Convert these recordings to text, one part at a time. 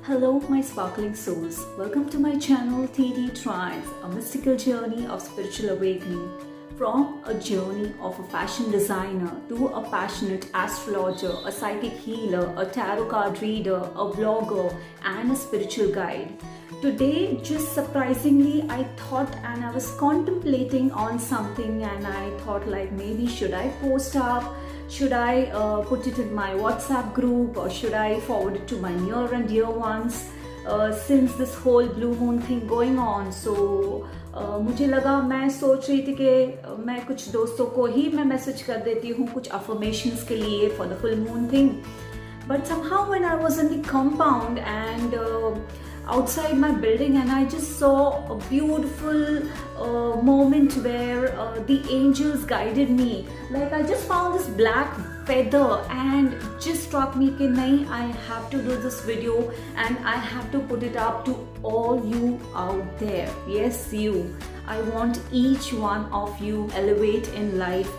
Hello, my sparkling souls. Welcome to my channel TD Trines, a mystical journey of spiritual awakening. From a journey of a fashion designer to a passionate astrologer, a psychic healer, a tarot card reader, a vlogger, and a spiritual guide. Today, just surprisingly, I thought and I was contemplating on something, and I thought like maybe should I post up? Should I put it in my WhatsApp group, or should I forward it to my near and dear ones? Since this whole blue moon thing going on, so मुझे लगा, मैं सोच रही थी कि मैं कुछ दोस्तों को ही मैं मैसेज कर देती हूँ कुछ अफर्मेशंस के लिए for the full moon thing. But somehow when I was in the compound and outside my building, and I just saw a beautiful moment where the angels guided me. Like I just found this black feather and just struck me कि नहीं, I have to do this video and I have to put it up to all you out there. Yes, you. I want each one of you elevate in life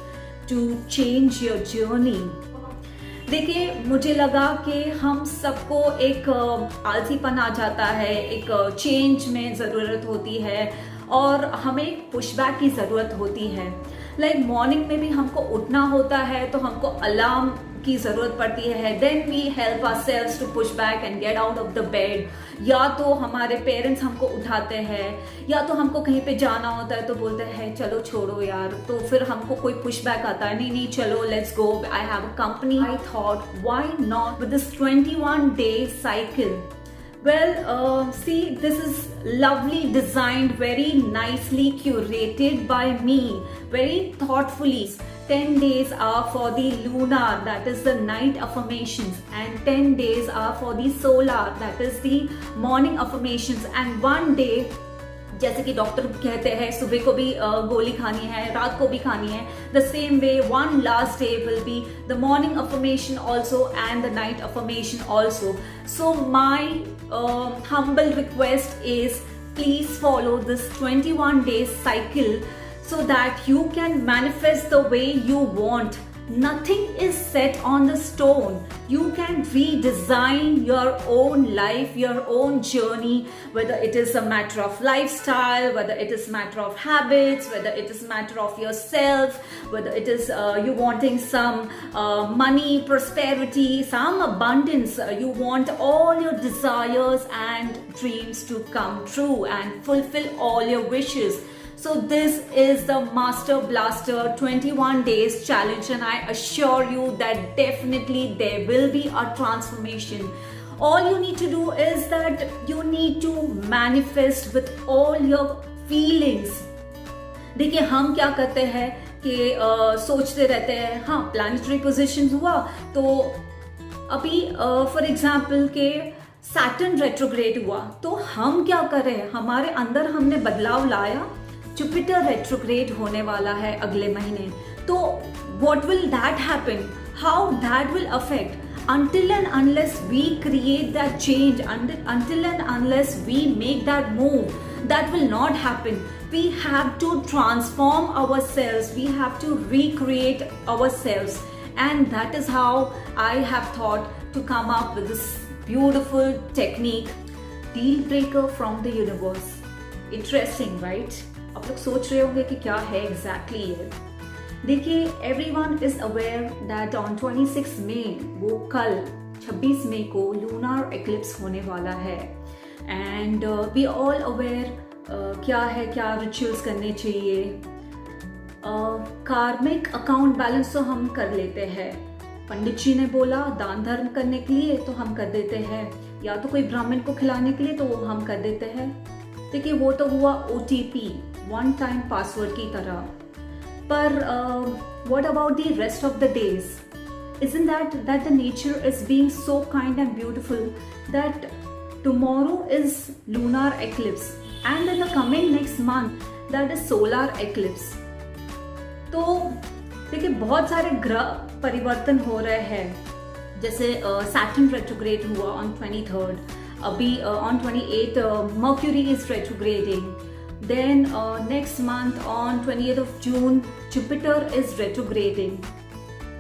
to change your journey. देखिए, मुझे लगा कि हम सबको एक आलसीपन आ जाता है, एक चेंज में ज़रूरत होती है और हमें एक पुशबैक की ज़रूरत होती है. लाइक मॉर्निंग में भी हमको उठना होता है तो हमको अलार्म की ज़रूरत पड़ती है. Then we help ourselves to push back and get out of the bed. या तो हमारे पेरेंट्स हमको उठाते हैं, या तो हमको कहीं पे जाना होता है तो बोलते हैं चलो छोड़ो यार, तो फिर हमको कोई पुश बैक आता है, नहीं नहीं चलो let's go, I have a company. I thought why not with this 21 day cycle. Well, see, this is lovely designed, very nicely curated by me, very thoughtfully. 10 days are for the lunar, that is the night affirmations, and 10 days are for the solar, that is the morning affirmations. And one day, जैसे कि doctor कहते हैं सुबह को भी गोली खानी है, रात को भी खानी है, the same way one last day will be the morning affirmation also and the night affirmation also. So my humble request is please follow this 21 days cycle so that you can manifest the way you want. Nothing is set on the stone. You can redesign your own life, your own journey, whether it is a matter of lifestyle, whether it is a matter of habits, whether it is a matter of yourself, whether it is you wanting some money, prosperity, some abundance. You want all your desires and dreams to come true and fulfill all your wishes. So this is the Master Blaster 21 days challenge, and I assure you that definitely there will be a transformation. All you need to do is that you need to manifest with all your feelings. देखिए, हम क्या करते हैं कि सोचते रहते हैं, हाँ प्लानिटरी पोजीशंस हुआ तो अभी फॉर एग्जाम्पल के सैटर्न रेट्रोग्रेड हुआ तो हम क्या कर रहे हैं, हमारे अंदर हमने बदलाव लाया. जुपिटर रेट्रोग्रेड होने वाला है अगले महीने, तो what will that happen? How that will affect? Until and unless we create that change, until and unless we make that move, that will not happen. We have to transform ourselves. We have to recreate ourselves, and that is how I have thought to come up with this beautiful technique, deal breaker from the universe. Interesting, right? आप लोग सोच रहे होंगे कि क्या है exactly ये. देखिए, everyone is aware that on 26 मई, वो कल 26 मई को लूनर एक्लिप्स होने वाला है. एंड वी ऑल अवेयर क्या है, क्या रिचुअल्स करने चाहिए. कार्मिक अकाउंट बैलेंस तो हम कर लेते हैं. पंडित जी ने बोला दान धर्म करने के लिए तो हम कर देते हैं, या तो कोई ब्राह्मण को खिलाने के लिए तो वो हम कर देते हैं. देखिए, वो तो हुआ OTP, वन टाइम पासवर्ड की तरह. पर what about the rest of the days? Isn't that the nature is being so kind and beautiful that tomorrow is lunar eclipse and in the coming next month that is solar eclipse. तो देखिए, बहुत सारे ग्रह परिवर्तन हो रहे हैं. जैसे सैटर्न रेट्रोग्रेड हुआ on 23rd, अभी on 28th Mercury is retrograding. Then next month on 20th of June Jupiter is retrograding.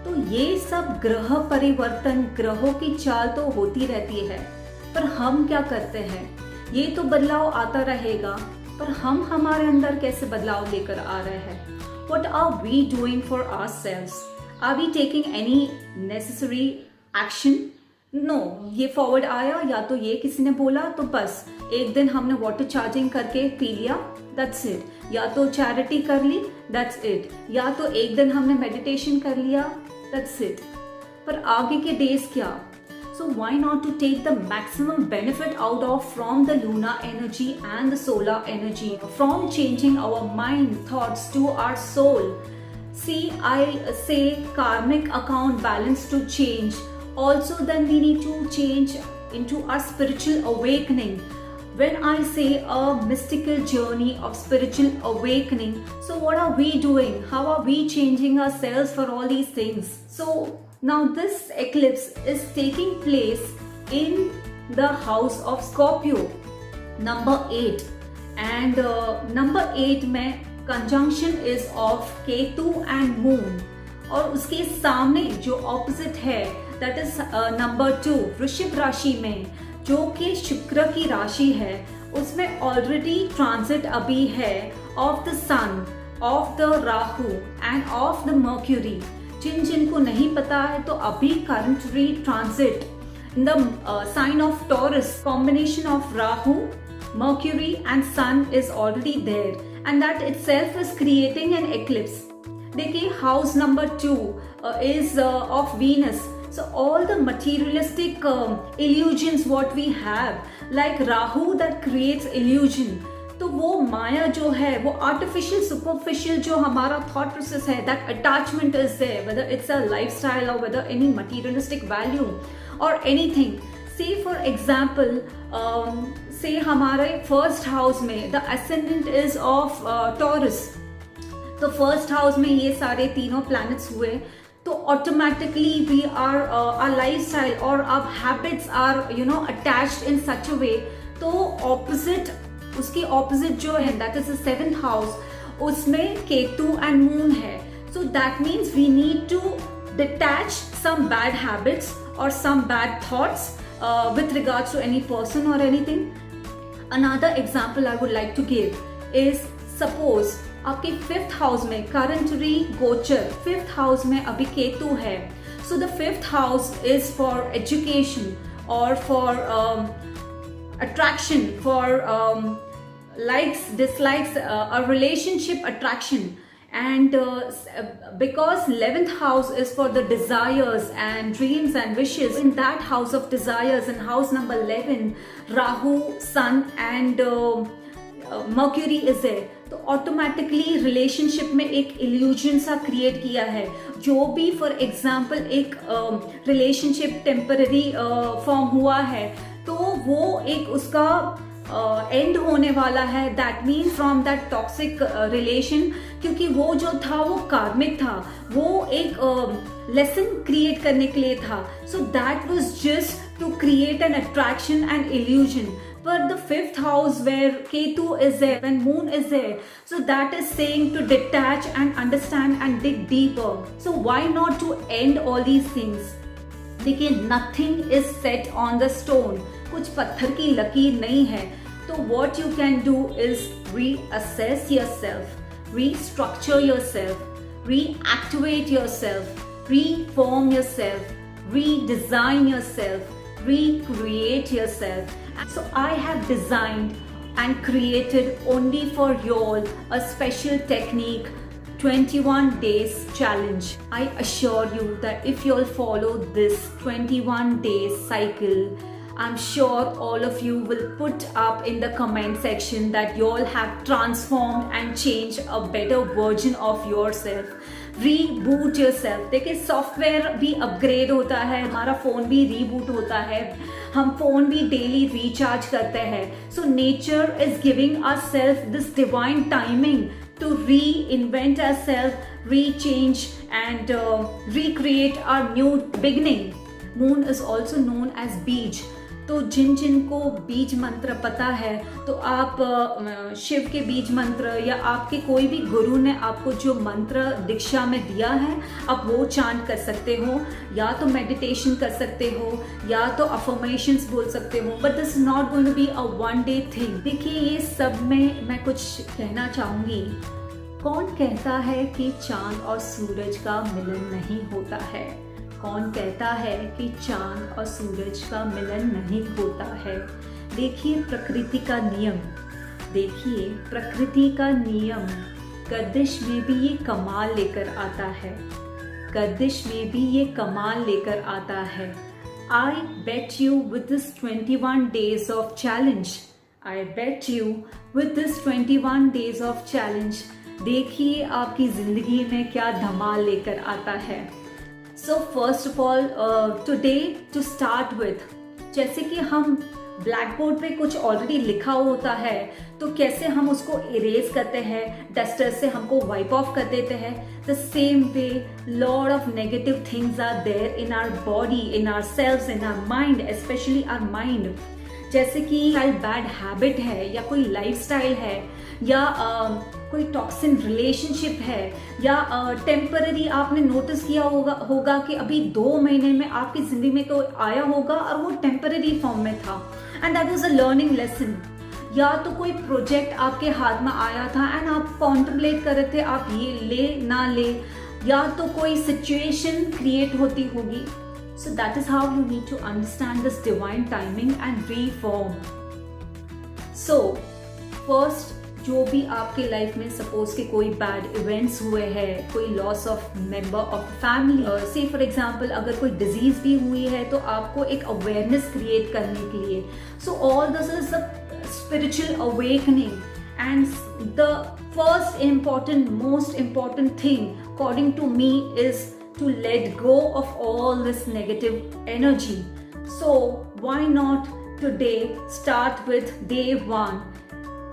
तो ये सब ग्रह परिवर्तन, ग्रहों की चाल तो होती रहती है. पर हम क्या करते हैं, ये तो बदलाव आता रहेगा, पर हम हमारे अंदर कैसे बदलाव लेकर आ रहे हैं? What are we doing for ourselves? Are we taking any necessary action? No, ये फॉरवर्ड आया या तो ये किसी ने बोला तो बस एक दिन हमने वाटर चार्जिंग करके पी लिया, दैट्स इट. या तो चैरिटी कर ली, दैट्स इट. या तो एक दिन हमने मेडिटेशन कर लिया, दैट्स इट. पर आगे के डेज क्या? So why not to take the maximum benefit out of from the lunar energy and the solar energy, from changing our mind, thoughts to our soul. See, I say karmic account balance to change. Also then we need to change into our spiritual awakening. When I say a mystical journey of spiritual awakening, so what are we doing? How are we changing ourselves for all these things? So now this eclipse is taking place in the house of Scorpio, number 8, and number 8 में conjunction is of Ketu and Moon, और उसके सामने जो opposite है that is number 2 वृश्चिक राशि में, जो कि शुक्र की राशि है, उसमें ऑलरेडी ट्रांजिट अभी है of the sun, of the Rahu and of the Mercury. जिनको नहीं पता है तो अभी currently transit in the sign of Taurus, combination of Rahu, Mercury and sun is already there, and that itself is creating an eclipse. देखिए house number 2 is of Venus. So all the materialistic illusions what we have, like Rahu that creates illusion, तो वो माया जो है, वो artificial, superficial जो हमारा thought process है, that attachment is there, whether it's a lifestyle or whether any materialistic value or anything. Say for example, say हमारे first house में the ascendant is of Taurus. तो फर्स्ट हाउस में ये सारे तीनों प्लैनेट्स हुए, तो automatically we are our lifestyle और our habits are attached in such a way. तो ऑपोजिट, उसकी ऑपोजिट जो है that is the 7th house, उसमें केतु एंड मून है. So that means we need to detach some bad habits और some bad thoughts with regards to any person or anything. Another example I would like to give is, suppose आपके 5th house में currently गोचर 5th house में अभी केतु है. So the 5th house is for education और for attraction, for likes, dislikes, a relationship attraction. And because 11th house is for the desires and dreams and wishes, in that house of desires, in house number 11, Rahu, Sun and Mercury is there. तो automatically relationship में एक illusion सा create किया है. जो भी for example एक relationship temporary form हुआ है, तो वो एक उसका एंड होने वाला है. That mean from that toxic relation, क्योंकि वो जो था वो कार्मिक था, वो एक लेसन क्रिएट करने के लिए था. So that was just to create an attraction and illusion. But the 5th house where Ketu is there and Moon is there, so that is saying to detach and understand and dig deeper. So why not to end all these things? देखिए, nothing is set on the stone. कुछ पत्थर की लकीर नहीं है. तो what you can do is reassess yourself, restructure yourself, reactivate yourself, reform yourself, redesign yourself, recreate yourself. So I have designed and created only for y'all a special technique, 21 days challenge. I assure you that if y'all follow this 21 days cycle, I'm sure all of you will put up in the comment section that y'all have transformed and changed a better version of yourself. Reboot yourself. देखिए, software भी upgrade होता है, हमारा phone भी reboot होता है, हम phone भी डेली रिचार्ज करते हैं. So nature is giving ourself this divine timing to reinvent ourselves, rechange and recreate our new beginning. Moon is also known as बीज। तो जिन जिन को बीज मंत्र पता है तो आप शिव के बीज मंत्र या आपके कोई भी गुरु ने आपको जो मंत्र दीक्षा में दिया है आप वो चांट कर सकते हो, या तो मेडिटेशन कर सकते हो, या तो अफर्मेशंस बोल सकते हो, but this is not going to be a one day thing. देखिए ये सब में मैं कुछ कहना चाहूँगी। कौन कहता है कि चांद और सूरज का मिलन नहीं होता है? कौन कहता है कि चांद और सूरज का मिलन नहीं होता है? देखिए प्रकृति का नियम, देखिए प्रकृति का नियम गर्दिश में भी ये कमाल लेकर आता है, गर्दिश में भी ये कमाल लेकर आता है। I bet you with this 21 days of challenge, I bet you with this 21 days of challenge, देखिए आपकी जिंदगी में क्या धमाल लेकर आता है। So first of all, today to start with, जैसे कि हम ब्लैक बोर्ड पे कुछ ऑलरेडी लिखा होता है तो कैसे हम उसको इरेज करते हैं, डस्टर से हमको वाइप ऑफ कर देते हैं, the same way lot of negative things are there in our body, in our cells, in our mind, specially our mind. जैसे कि बैड हैबिट है, या कोई लाइफस्टाइल है, या कोई टॉक्सिन रिलेशनशिप है, या टेम्पररी आपने नोटिस किया होगा कि अभी 2 महीने में आपकी जिंदगी में तो आया होगा और वो टेम्पररी फॉर्म में था, and that was a learning lesson. या तो कोई प्रोजेक्ट आपके हाथ में आया था एंड आप कॉन्template कर रहे थे आप ये ले ना ले, या तो कोई सिचुएशन क्रिएट होती होगी। So that is how you need to understand this divine timing and reform. So first, जो भी आपके लाइफ में सपोज के कोई बैड इवेंट्स हुए हैं, कोई loss of member of family, से फॉर एग्जांपल अगर कोई डिजीज भी हुई है तो आपको एक अवेयरनेस क्रिएट करने के लिए, so all this is a spiritual awakening, and the first important most important thing according to me is to let go of all this negative energy. So why not today start with day 1.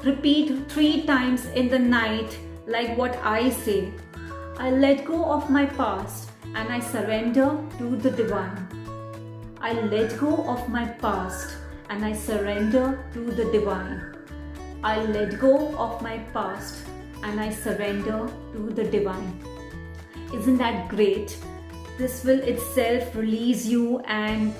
Repeat 3 times in the night like what I say. I let go of my past and I surrender to the divine. I let go of my past and I surrender to the divine. I let go of my past and I surrender to the divine. Isn't that great? This will itself release you and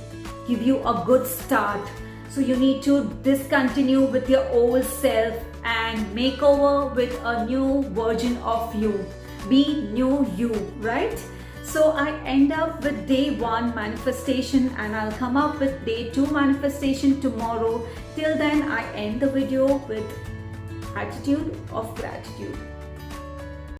give you a good start. So you need to discontinue with your old self and make over with a new version of you. Be new you, right? So I end up with day 1 manifestation and I'll come up with day 2 manifestation tomorrow. Till then, I end the video with attitude of gratitude.